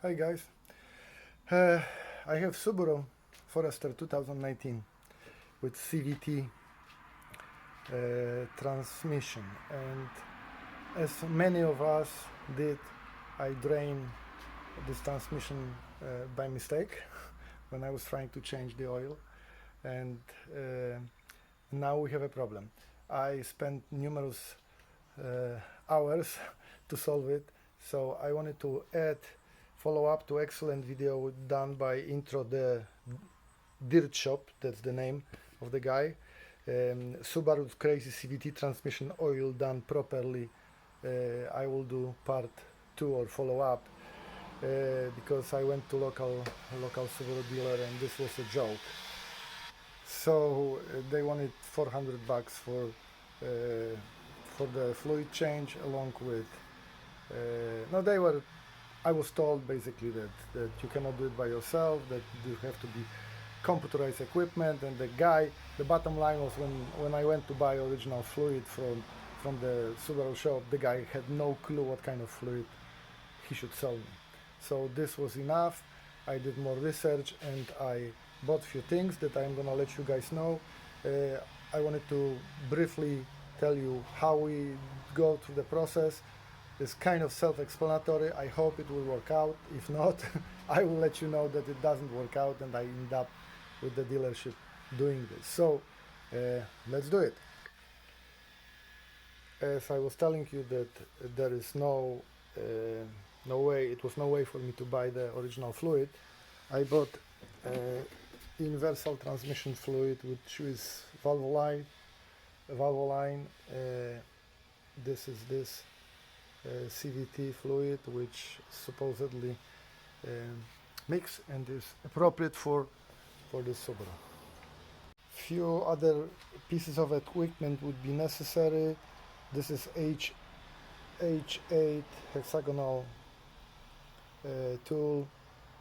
Hi guys, I have Subaru Forester 2019 with CVT transmission, and as many of us did, I drained this transmission by mistake when I was trying to change the oil, and now we have a problem. I spent numerous hours to solve it, so I wanted to add follow up to excellent video done by Intro the Dirt Shop, that's the name of the guy. Subaru's crazy CVT transmission oil done properly. I will do part 2 or follow up because I went to local Subaru dealer and this was a joke. So they wanted $400 for the fluid change along with no, they were I was told basically that you cannot do it by yourself, that you have to be computerized equipment, and the bottom line was when I went to buy original fluid from the Subaru shop, the guy had no clue what kind of fluid he should sell me. So this was enough. I did more research and I bought few things that I'm gonna let you guys know. I wanted to briefly tell you how we go through the process. It's kind of self-explanatory. I hope it will work out. If not, I will let you know that it doesn't work out and I end up with the dealership doing this. So let's do it. As I was telling you that there is no way, it was no way for me to buy the original fluid. I bought universal transmission fluid, which is valve line. This is this CVT fluid, which supposedly mix and is appropriate for this Subaru. Few other pieces of equipment would be necessary. This is H8 hexagonal tool,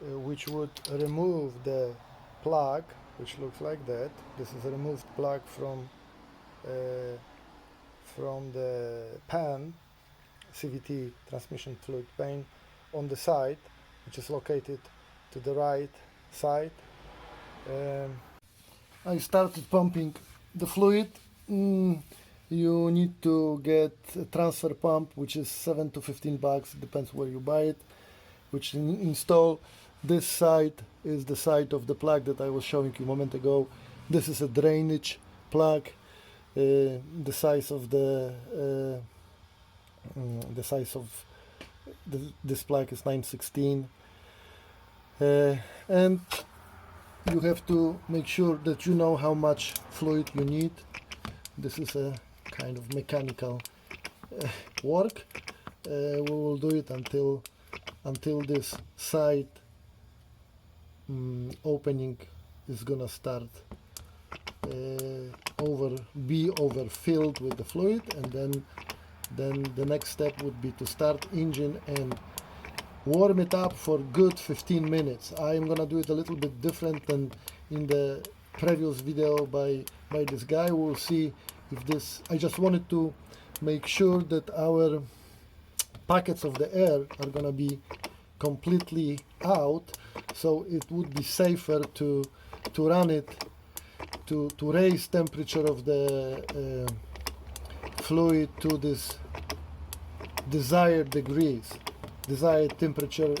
which would remove the plug, which looks like that. This is a removed plug from the pan, CVT transmission fluid pan on the side, which is located to the right side. I started pumping the fluid. You need to get a transfer pump, which is $7 to $15, depends where you buy it, which install. This side is the side of the plug that I was showing you a moment ago. This is a drainage plug. The size of this plug is 9/16, and you have to make sure that you know how much fluid you need. This is a kind of mechanical work. We will do it until this side opening is gonna start be overfilled with the fluid, and then the next step would be to start engine and warm it up for good 15 minutes. I'm gonna do it a little bit different than in the previous video by this guy. We'll see if this, I just wanted to make sure that our pockets of the air are gonna be completely out, so it would be safer to run it to raise temperature of the fluid to this desired degrees. Desired temperature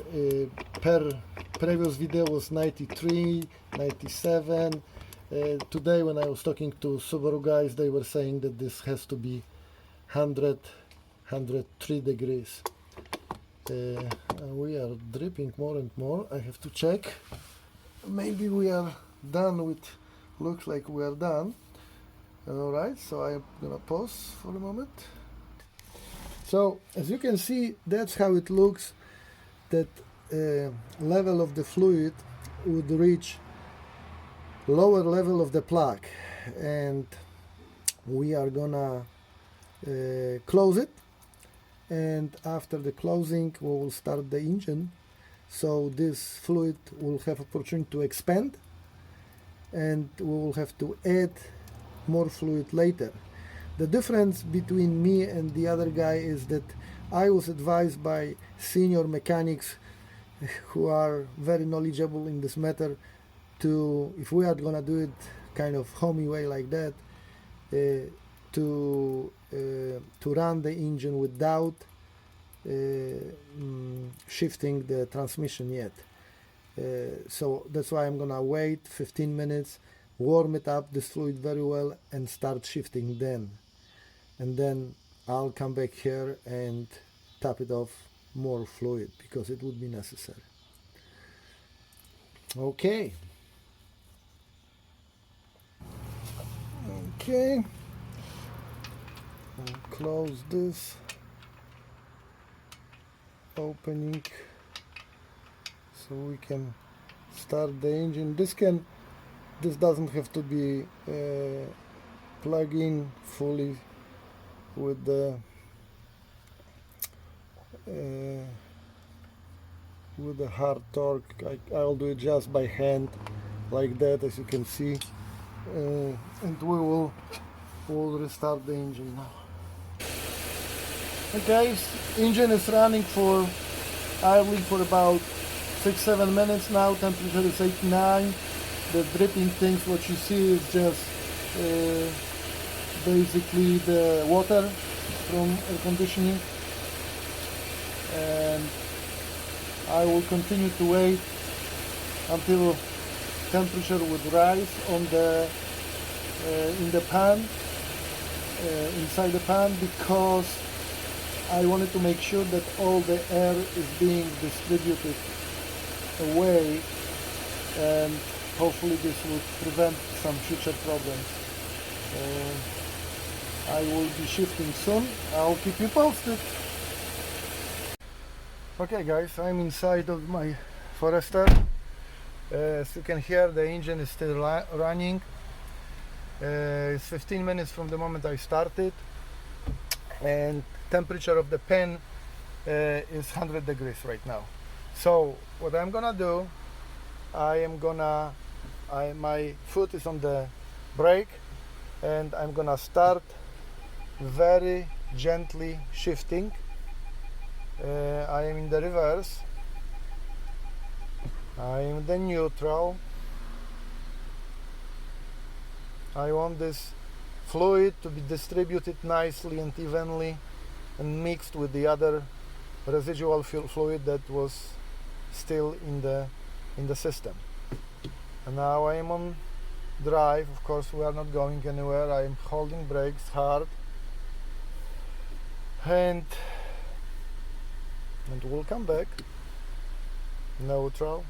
per previous video was 93, 97. Today when I was talking to Subaru guys, they were saying that this has to be 103 degrees. We are dripping more and more. I have to check. Maybe we are done with, looks like we are done. Alright, so I'm gonna pause for a moment. So as you can see, that's how it looks. That level of the fluid would reach lower level of the plug, and we are gonna close it, and after the closing we will start the engine, so this fluid will have opportunity to expand and we will have to add more fluid later. The difference between me and the other guy is that I was advised by senior mechanics who are very knowledgeable in this matter, to, if we are gonna do it kind of homey way like that, to run the engine without shifting the transmission yet. So that's why I'm gonna wait 15 minutes, warm it up, this fluid very well, and start shifting then. And then I'll come back here and top it off more fluid because it would be necessary. Okay. Okay. I'll close this opening so we can start the engine. This doesn't have to be plugged in fully with the hard torque. I'll do it just by hand like that, as you can see, and we'll restart the engine now. Okay, engine is running for idling for about 6-7 minutes now. Temperature is 89. The dripping things, what you see is just basically the water from air conditioning, and I will continue to wait until temperature would rise on the in the pan, inside the pan, because I wanted to make sure that all the air is being distributed away, and hopefully this will prevent some future problems. I will be shifting soon. I'll keep you posted. Okay guys, I'm inside of my Forester. As you can hear, the engine is still running. It's 15 minutes from the moment I started, and temperature of the pen is 100 degrees right now. So what I'm gonna do, my foot is on the brake, and I'm gonna start very gently shifting. I am in the reverse, I am in the neutral. I want this fluid to be distributed nicely and evenly and mixed with the other residual fluid that was still in the system. And now I am on drive. Of course, we are not going anywhere. I am holding brakes hard, and we'll come back. Neutral,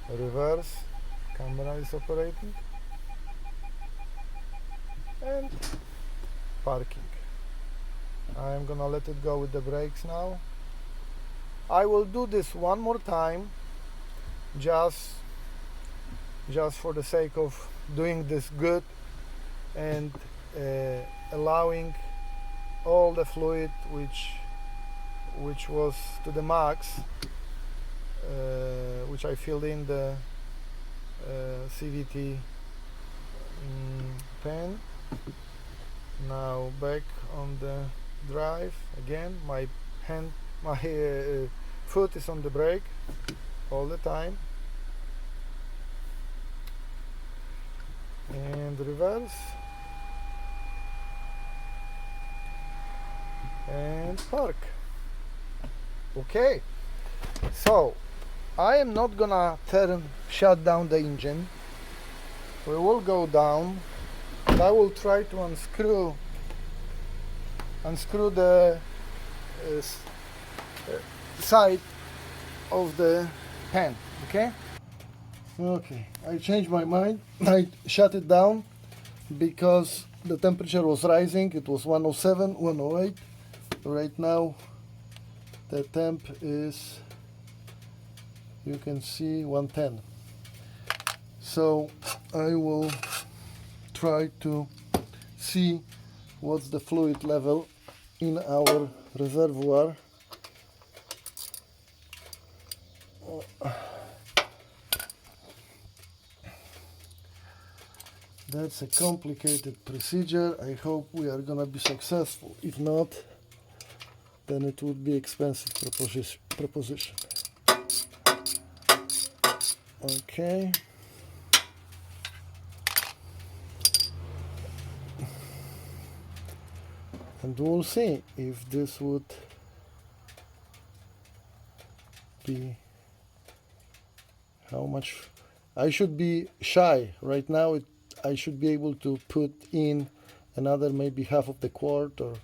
reverse, camera is operating, and parking. I'm gonna let it go with the brakes now. I will do this one more time, just for the sake of doing this good and allowing all the fluid which was to the max, which I filled in the CVT pen. Now back on the drive again. My foot is on the brake all the time, and reverse and park. Okay, so I am not gonna shut down the engine. We will go down, and I will try to unscrew the side of the pan. Okay, I changed my mind. I shut it down because the temperature was rising. It was 107, 108. Right now the temp is, you can see, 110. So I will try to see what's the fluid level in our reservoir. That's a complicated procedure. I hope we are gonna be successful. If not, then it would be expensive proposition. Okay. And we'll see if this would be how much. I should be shy right now. I should be able to put in another maybe half of the quart or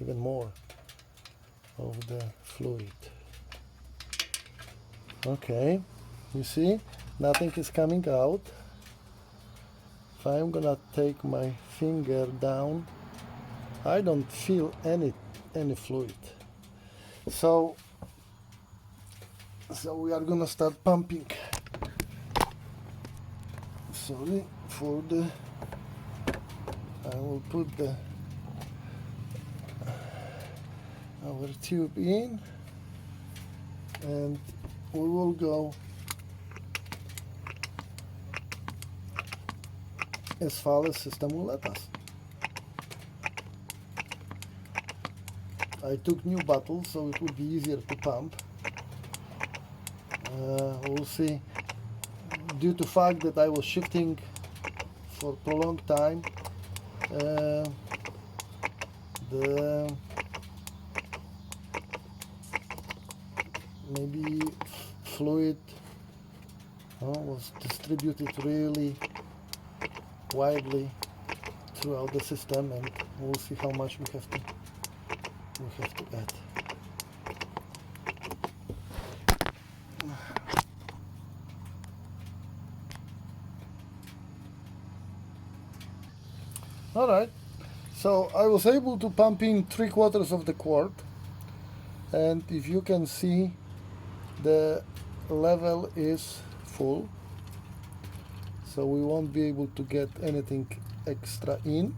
even more of the fluid. Okay, you see, nothing is coming out. If I'm gonna take my finger down, I don't feel any fluid. So we are gonna start pumping. Sorry for the. I will put our tube in, and we will go as far as system will let us. I took new bottles, so it will be easier to pump. We'll see. Due to fact that I was shifting for prolonged time, the maybe fluid was distributed really widely throughout the system, and we'll see how much we have to add. All right, so I was able to pump in 3/4 of the quart, and if you can see, the level is full, so we won't be able to get anything extra in.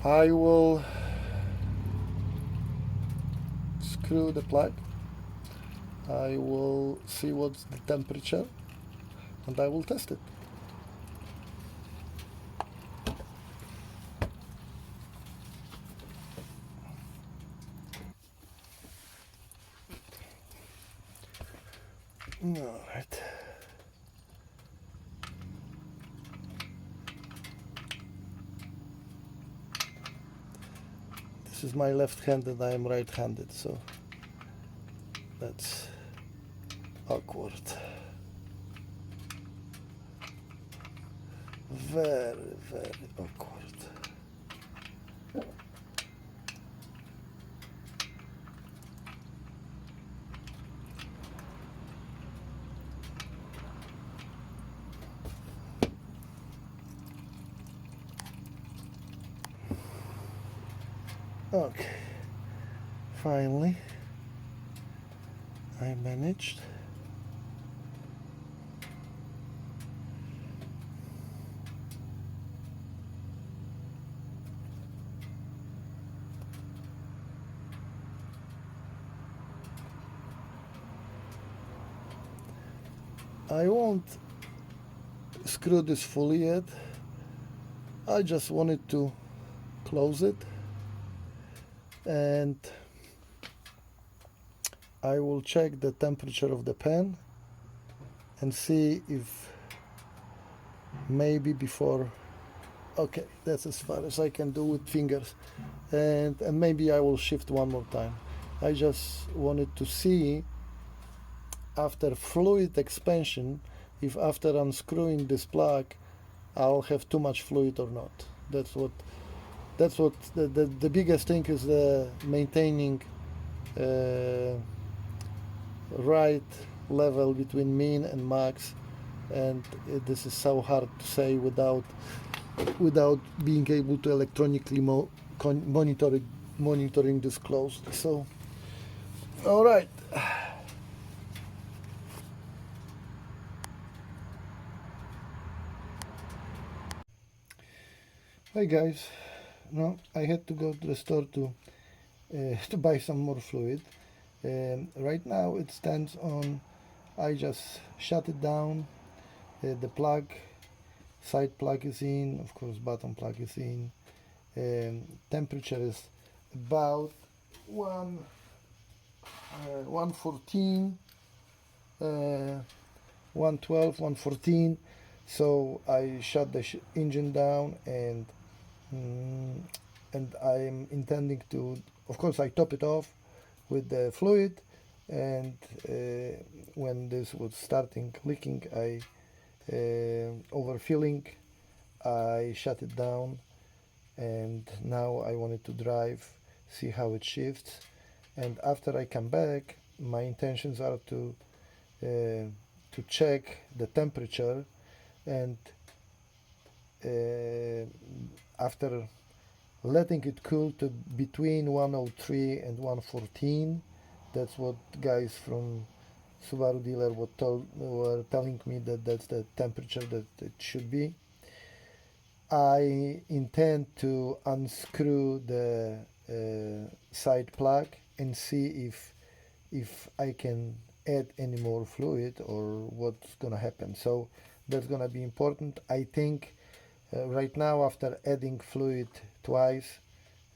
I will screw the plug. I will see what's the temperature, and I will test it. All right. This is my left hand and I am right-handed, so that's awkward. Very, very awkward. Okay, finally I managed. I won't screw this fully yet. I just wanted to close it, and I will check the temperature of the pan and see if maybe before. Okay, that's as far as I can do with fingers, and maybe I will shift one more time. I just wanted to see after fluid expansion if after unscrewing this plug I'll have too much fluid or not. That's what the biggest thing is, the maintaining right level between min and max, and this is so hard to say without being able to electronically monitoring this closed. So all right, hi guys. No, I had to go to the store to buy some more fluid. Right now it stands on, I just shut it down, the plug, side plug is in, of course bottom plug is in. Temperature is about 114, 112, 114. So I shut the engine down, and I'm intending to, of course, I top it off with the fluid, and when this was starting leaking, overfilling, I shut it down, and now I wanted to drive, see how it shifts, and after I come back, my intentions are to check the temperature, and after letting it cool to between 103 and 114, that's what guys from Subaru Dealer were telling me that that's the temperature that it should be. I intend to unscrew the side plug and see if I can add any more fluid or what's gonna happen. So that's gonna be important. I think right now, after adding fluid twice,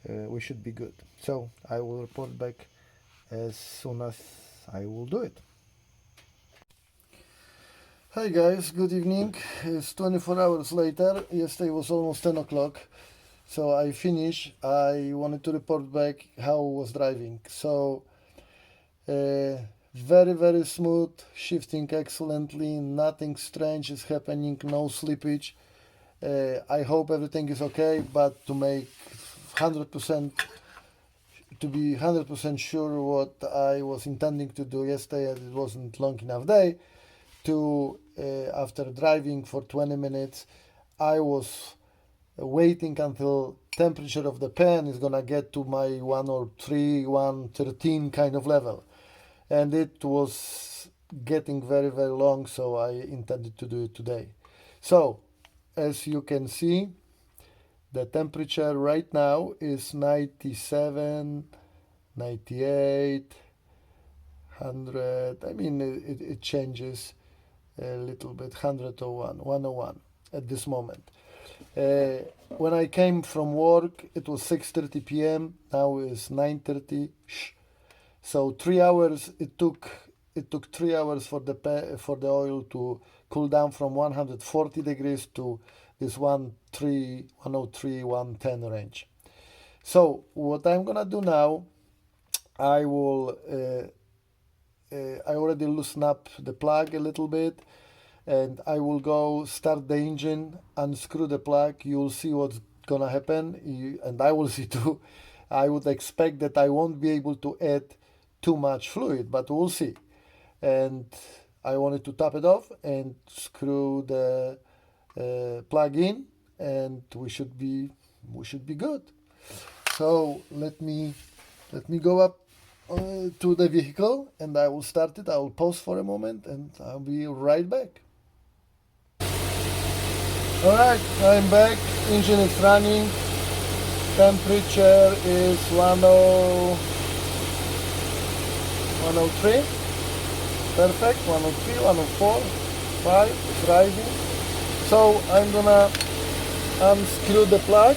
we should be good. So I will report back as soon as I will do it. Hi guys, good evening. It's 24 hours later. Yesterday was almost 10 o'clock. So I finished. I wanted to report back how I was driving. So very, very smooth, shifting excellently. Nothing strange is happening, no slippage. I hope everything is okay, but to make 100%, to be 100% sure what I was intending to do yesterday, and it wasn't long enough day, to after driving for 20 minutes, I was waiting until temperature of the pan is gonna get to my 103, 113 kind of level, and it was getting very, very long, so I intended to do it today. So as you can see, the temperature right now is 97, 98, 100. I mean, it changes a little bit. 101, 101 at this moment. When I came from work, it was 6:30 p.m. Now it's 9:30. So 3 hours. It took 3 hours for the oil to cool down from 140 degrees to this 103, 110 range. So what I'm gonna do now, I will I already loosen up the plug a little bit, and I will go start the engine, unscrew the plug. You'll see what's gonna happen, and I will see too. I would expect that I won't be able to add too much fluid, but we'll see. And I wanted to top it off and screw the plug in, and we should be good. So let me go up to the vehicle, and I will start it. I will pause for a moment, and I'll be right back. Alright, I'm back. Engine is running. Temperature is 103. Perfect. 103, 104, 5. It's rising. So I'm gonna unscrew the plug.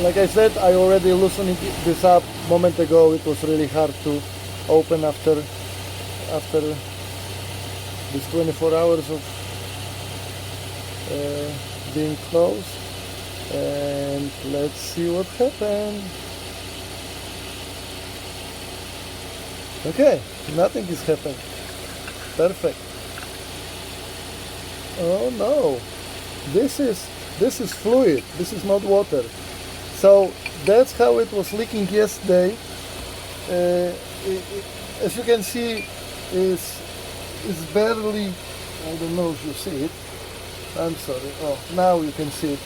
Like I said, I already loosened this up a moment ago. It was really hard to open after these 24 hours of being closed. And let's see what happened. Okay, nothing is happening. Perfect. Oh no, this is fluid. This is not water. So that's how it was leaking yesterday. As you can see, it's barely. I don't know if you see it. I'm sorry. Oh, now you can see it.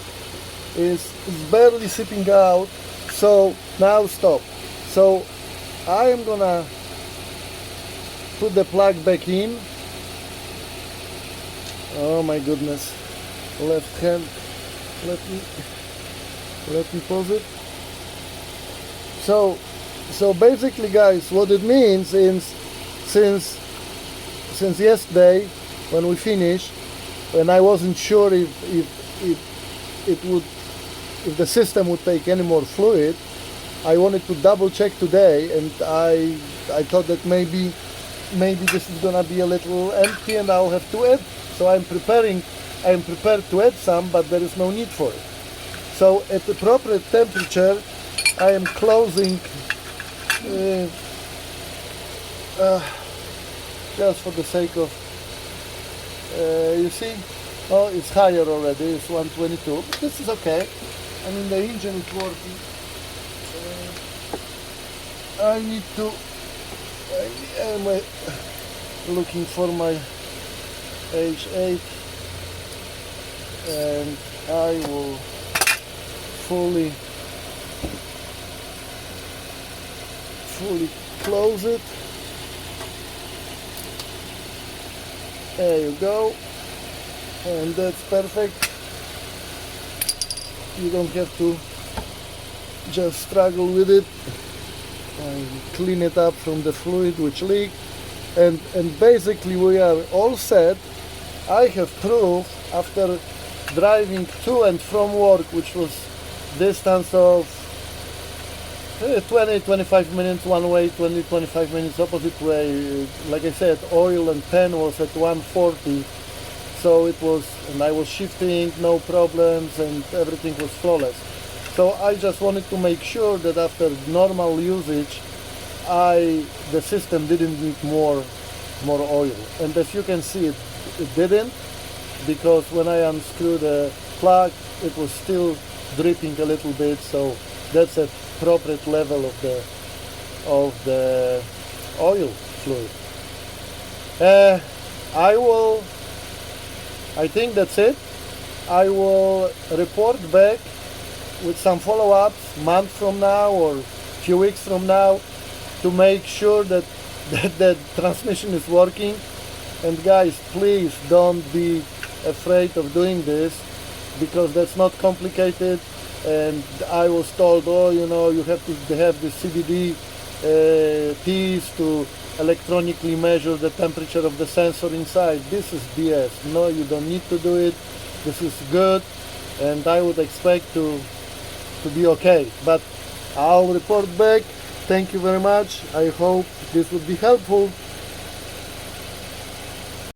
It's barely seeping out. So now stop. So I am gonna put the plug back in. Oh my goodness. Left hand. Let me pause it. So basically, guys, what it means is since yesterday when we finished, when I wasn't sure if if the system would take any more fluid. I wanted to double check today, and I thought that maybe this is gonna be a little empty and I'll have to add. So I'm prepared to add some, but there is no need for it. So at the proper temperature, I am closing just for the sake of you see, oh, it's higher already, it's 122, but this is okay. I mean, the engine is working. I need to, I'm looking for my H8, and I will fully close it. There you go, and that's perfect. You don't have to just struggle with it. And clean it up from the fluid which leaked, and basically we are all set. I have proof after driving to and from work, which was distance of 20-25 minutes one way, 20-25 minutes opposite way. Like I said, oil and pen was at 140, so it was, and I was shifting, no problems, and everything was flawless. So I just wanted to make sure that after normal usage, the system didn't need more oil. And as you can see, it didn't, because when I unscrewed the plug, it was still dripping a little bit. So that's a appropriate level of the oil fluid. I think that's it. I will report back with some follow-ups month from now or few weeks from now to make sure that the transmission is working. And guys, please don't be afraid of doing this, because that's not complicated. And I was told, oh, you know, you have to have the CVT piece to electronically measure the temperature of the sensor inside. This is BS. No, you don't need to do it. This is good, and I would expect to be okay. But I'll report back. Thank you very much. I hope this would be helpful.